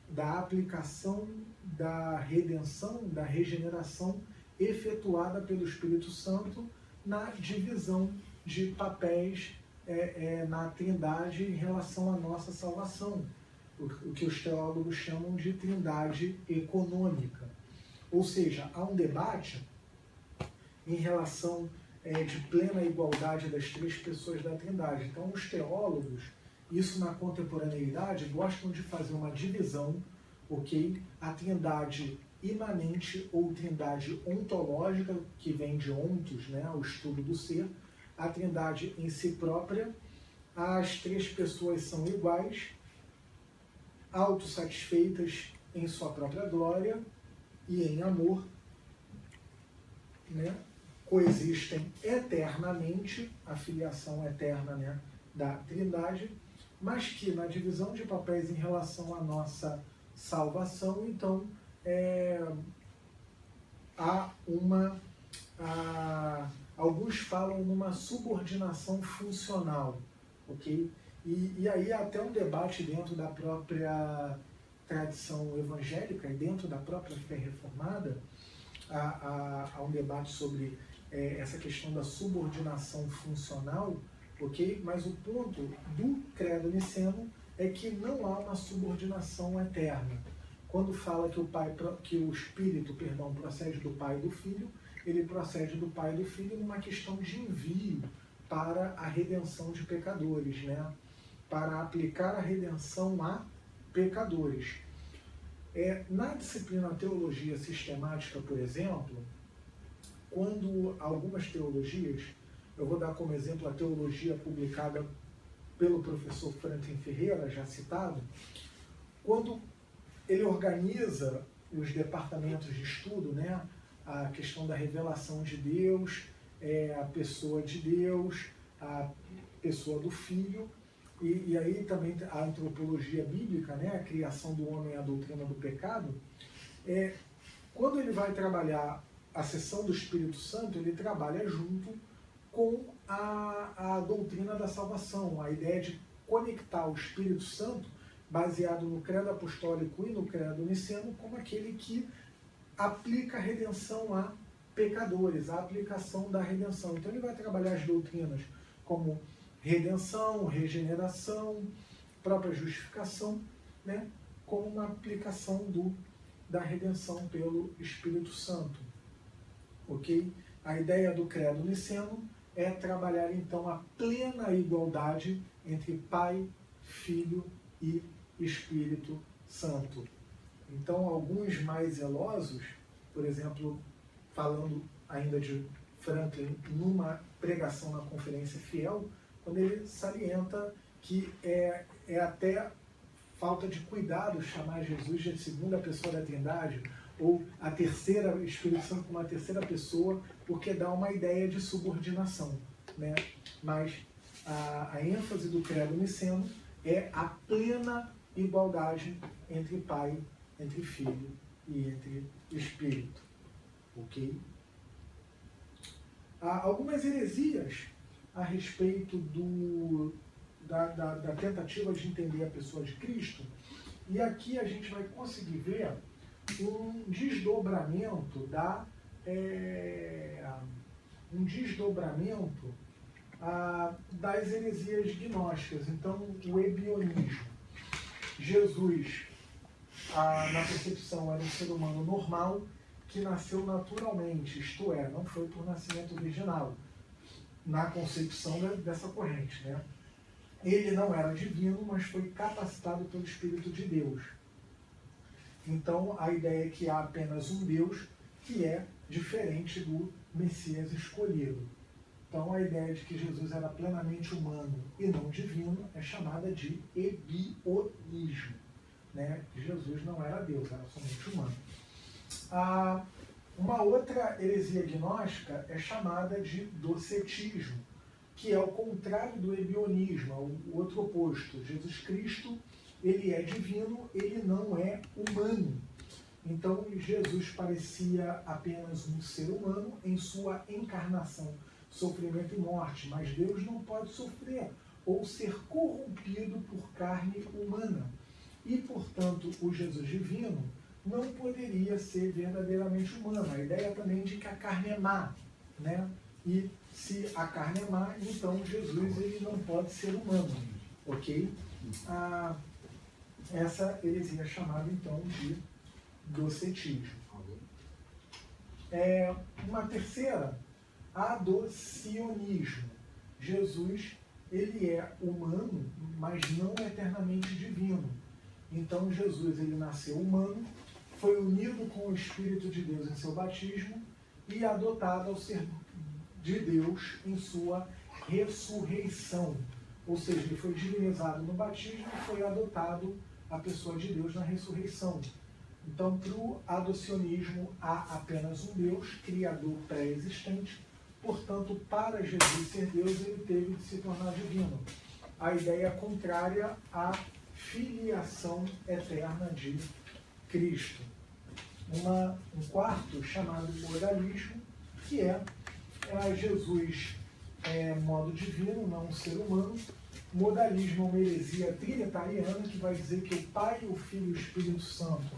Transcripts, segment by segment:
da aplicação da redenção, da regeneração efetuada pelo Espírito Santo na divisão de papéis na Trindade em relação à nossa salvação, o que os teólogos chamam de Trindade econômica. Ou seja, há um debate em relação de plena igualdade das três pessoas da Trindade. Então, os teólogos, isso na contemporaneidade, gostam de fazer uma divisão, ok? A Trindade imanente ou Trindade ontológica, que vem de ontos, né, o estudo do ser, a Trindade em si própria, as três pessoas são iguais, autossatisfeitas em sua própria glória e em amor, né? Coexistem eternamente, a filiação eterna, né, da Trindade, mas que na divisão de papéis em relação à nossa salvação, então, alguns falam numa subordinação funcional, ok? E aí há até um debate dentro da própria tradição evangélica e dentro da própria fé reformada, há um debate sobre essa questão da subordinação funcional, ok? Mas o ponto do credo niceno é que não há uma subordinação eterna. Quando fala que o Espírito, procede do Pai e do Filho, ele procede do Pai e do Filho numa questão de envio para a redenção de pecadores, né? Para aplicar a redenção a pecadores. Na disciplina Teologia Sistemática, por exemplo, quando algumas teologias, eu vou dar como exemplo a teologia publicada pelo professor Franklin Ferreira, já citado, quando ele organiza os departamentos de estudo, né, a questão da revelação de Deus, a pessoa de Deus, a pessoa do Filho, e aí também a antropologia bíblica, né, a criação do homem e a doutrina do pecado. Quando ele vai trabalhar a seção do Espírito Santo, ele trabalha junto com a doutrina da salvação, a ideia de conectar o Espírito Santo, baseado no credo apostólico e no credo niceno, como aquele que aplica a redenção a pecadores, a aplicação da redenção. Então ele vai trabalhar as doutrinas como redenção, regeneração, própria justificação, né, como uma aplicação da redenção pelo Espírito Santo. Ok? A ideia do credo niceno é trabalhar então a plena igualdade entre Pai, Filho e Espírito Santo. Então, alguns mais zelosos, por exemplo, falando ainda de Franklin numa pregação na Conferência Fiel, quando ele salienta que é até falta de cuidado chamar Jesus de segunda pessoa da Trindade, ou a terceira, Espírito Santo como a terceira pessoa, porque dá uma ideia de subordinação, né? Mas a ênfase do credo niceno é a plena igualdade entre Pai, entre Filho e entre Espírito. Ok? Há algumas heresias a respeito da tentativa de entender a pessoa de Cristo, e aqui a gente vai conseguir ver um desdobramento das heresias gnósticas. Então, o ebionismo. Jesus, na percepção, era um ser humano normal que nasceu naturalmente, isto é, não foi por nascimento virginal, na concepção dessa corrente, né? Ele não era divino, mas foi capacitado pelo Espírito de Deus. Então, a ideia é que há apenas um Deus que é diferente do Messias escolhido. Então, a ideia de que Jesus era plenamente humano e não divino é chamada de ebionismo, né? Jesus não era Deus, era somente humano. Uma outra heresia gnóstica é chamada de docetismo, que é o contrário do ebionismo, o outro oposto. Jesus Cristo, ele é divino, ele não é humano. Então, Jesus parecia apenas um ser humano em sua encarnação, sofrimento e morte, mas Deus não pode sofrer ou ser corrompido por carne humana. e, portanto, o Jesus divino não poderia ser verdadeiramente humano. A ideia também de que a carne é má, né? E se a carne é má, então Jesus ele não pode ser humano, ok? Essa heresia é chamada então de docetismo. Uma terceira, adocionismo. Jesus ele é humano, mas não eternamente divino. Então Jesus ele nasceu humano, foi unido com o Espírito de Deus em seu batismo e adotado ao ser de Deus em sua ressurreição. Ou seja, ele foi divinizado no batismo e foi adotado a pessoa de Deus na ressurreição. Então, para o adocionismo, há apenas um Deus, Criador pré-existente. Portanto, para Jesus ser Deus, ele teve de se tornar divino. A ideia contrária à filiação eterna de Cristo. Um quarto chamado modalismo, que é Jesus modo divino, não um ser humano. Modalismo é uma heresia trinitariana que vai dizer que o Pai, o Filho e o Espírito Santo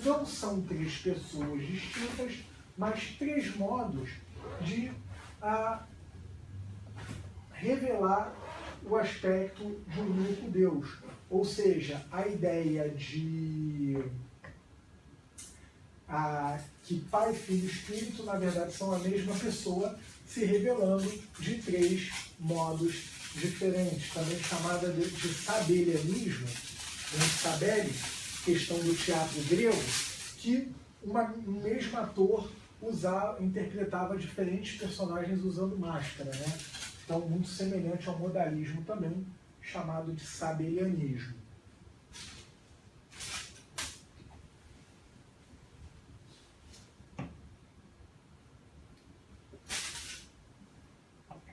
não são três pessoas distintas, mas três modos de revelar o aspecto de um único Deus. Ou seja, a ideia de que Pai, Filho e Espírito, na verdade, são a mesma pessoa, se revelando de três modos diferentes, também chamada de sabelianismo, sabeli, questão do teatro grego, que um mesmo ator interpretava diferentes personagens usando máscara, né? Então, muito semelhante ao modalismo também, chamado de sabelianismo.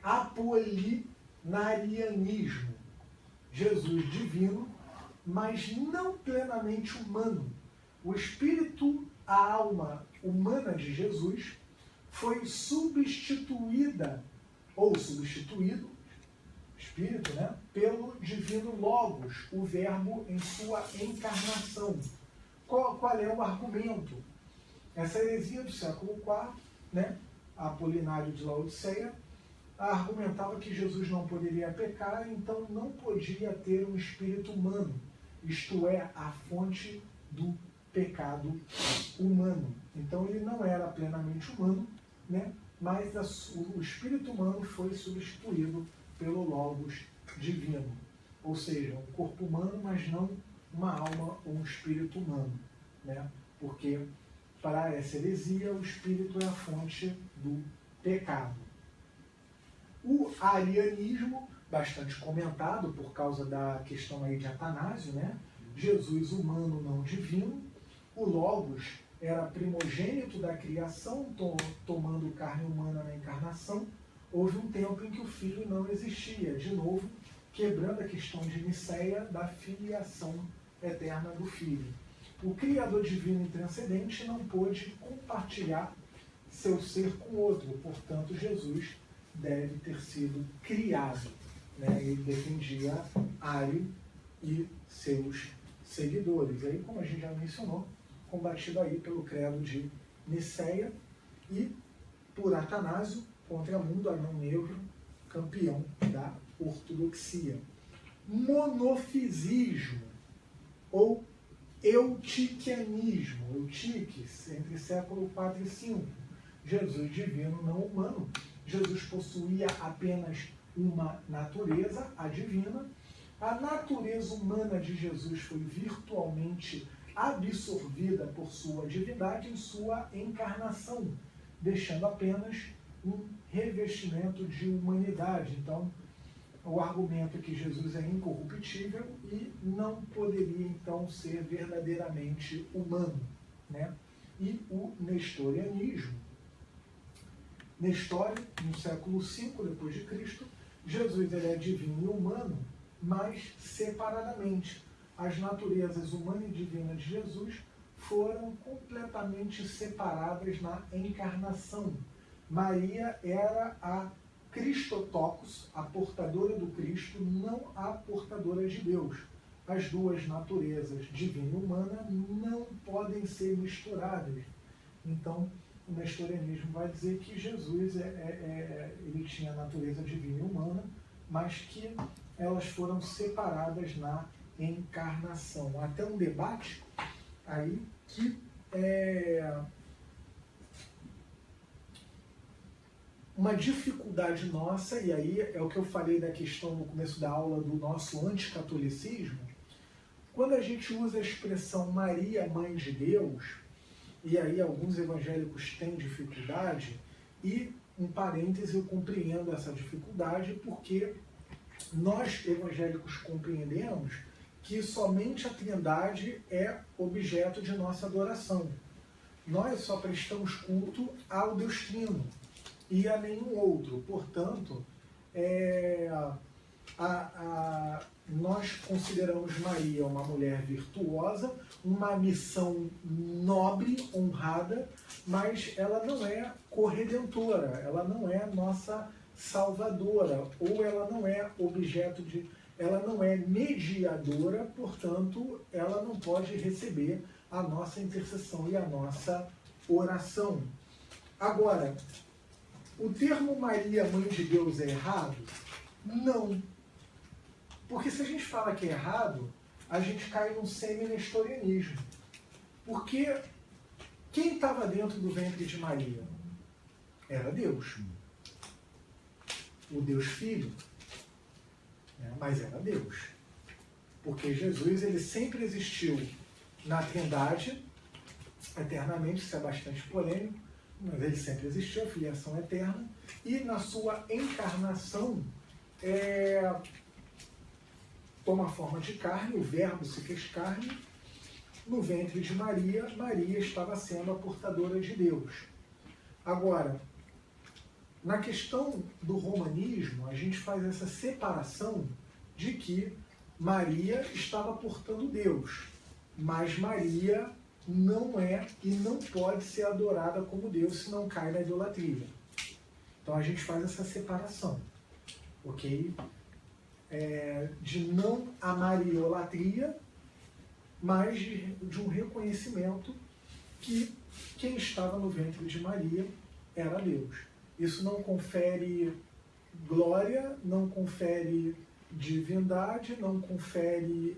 Apolinarianismo. Jesus divino, mas não plenamente humano. O espírito, a alma humana de Jesus foi substituída, ou substituído, espírito, né, pelo divino Logos, o verbo em sua encarnação. Qual é o argumento? Essa heresia do século IV, né, Apolinário de Laodiceia, argumentava que Jesus não poderia pecar, então não podia ter um espírito humano, isto é, a fonte do pecado humano. Então ele não era plenamente humano, né? Mas o espírito humano foi substituído pelo Logos divino. Ou seja, um corpo humano, mas não uma alma ou um espírito humano, né? Porque para essa heresia o espírito é a fonte do pecado. O arianismo, bastante comentado por causa da questão aí de Atanásio, né? Jesus humano, não divino. O Logos era primogênito da criação, tomando carne humana na encarnação. Houve um tempo em que o Filho não existia, de novo, quebrando a questão de Nicéia da filiação eterna do Filho. O Criador divino e transcendente não pôde compartilhar seu ser com outro, portanto, Jesus deve ter sido criado, né? Ele defendia Ário e seus seguidores. Aí, como a gente já mencionou, combatido aí pelo credo de Nicéia e por Atanásio, Contramundo, anão negro, campeão da ortodoxia. Monofisismo ou eutiquianismo, eutiques, entre século IV e V. Jesus divino, não humano. Jesus possuía apenas uma natureza, a divina. A natureza humana de Jesus foi virtualmente absorvida por sua divindade em sua encarnação, deixando apenas um revestimento de humanidade. Então, o argumento é que Jesus é incorruptível e não poderia, então, ser verdadeiramente humano, né? E o nestorianismo. Nestório, no século V depois de Cristo, Jesus ele é divino e humano, mas separadamente. As naturezas humana e divina de Jesus foram completamente separadas na encarnação. Maria era a Christotokos, a portadora do Cristo, não a portadora de Deus. as duas naturezas, divina e humana, não podem ser misturadas. Então, o nestorianismo vai dizer que Jesus ele tinha a natureza divina e humana, mas que elas foram separadas na encarnação. Até um debate aí que uma dificuldade nossa, e aí é o que eu falei da questão no começo da aula do nosso anticatolicismo, quando a gente usa a expressão Maria, Mãe de Deus, e aí alguns evangélicos têm dificuldade, e, em parêntese, eu compreendo essa dificuldade porque nós, evangélicos, compreendemos que somente a Trindade é objeto de nossa adoração. Nós só prestamos culto ao Deus Trino e a nenhum outro. Portanto, nós consideramos Maria uma mulher virtuosa, uma missão nobre, honrada, mas ela não é corredentora, ela não é nossa salvadora, ou ela não é objeto de... ela não é mediadora, portanto, ela não pode receber a nossa intercessão e a nossa oração. Agora, o termo Maria, Mãe de Deus, é errado? Não. Porque se a gente fala que é errado, a gente cai num semi-nestorianismo. Porque quem estava dentro do ventre de Maria? Era Deus. O Deus Filho. Mas era Deus. Porque Jesus, ele sempre existiu na Trindade, eternamente, isso é bastante polêmico, mas ele sempre existiu, a filiação eterna, e na sua encarnação toma forma de carne, o Verbo se fez carne, no ventre de Maria, Maria estava sendo a portadora de Deus. Agora, na questão do romanismo, a gente faz essa separação de que Maria estava portando Deus, mas Maria não é e não pode ser adorada como Deus, senão cai na idolatria. Então a gente faz essa separação, ok? De não a mariolatria, mas de um reconhecimento que quem estava no ventre de Maria era Deus. Isso não confere glória, não confere divindade, não confere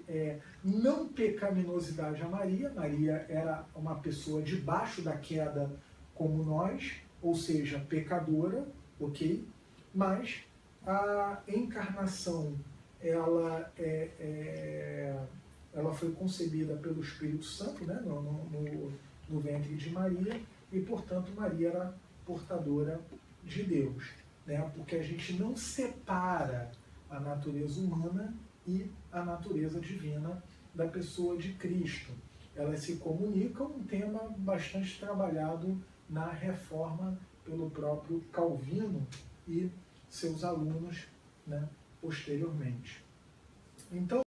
não pecaminosidade a Maria. Maria era uma pessoa debaixo da queda como nós, ou seja, pecadora, ok? Mas a encarnação, ela foi concebida pelo Espírito Santo, né, no ventre de Maria, e, portanto, Maria era portadora de Deus, né, porque a gente não separa a natureza humana e a natureza divina da pessoa de Cristo. Elas se comunicam, um tema bastante trabalhado na Reforma pelo próprio Calvino e seus alunos, né, posteriormente. Então,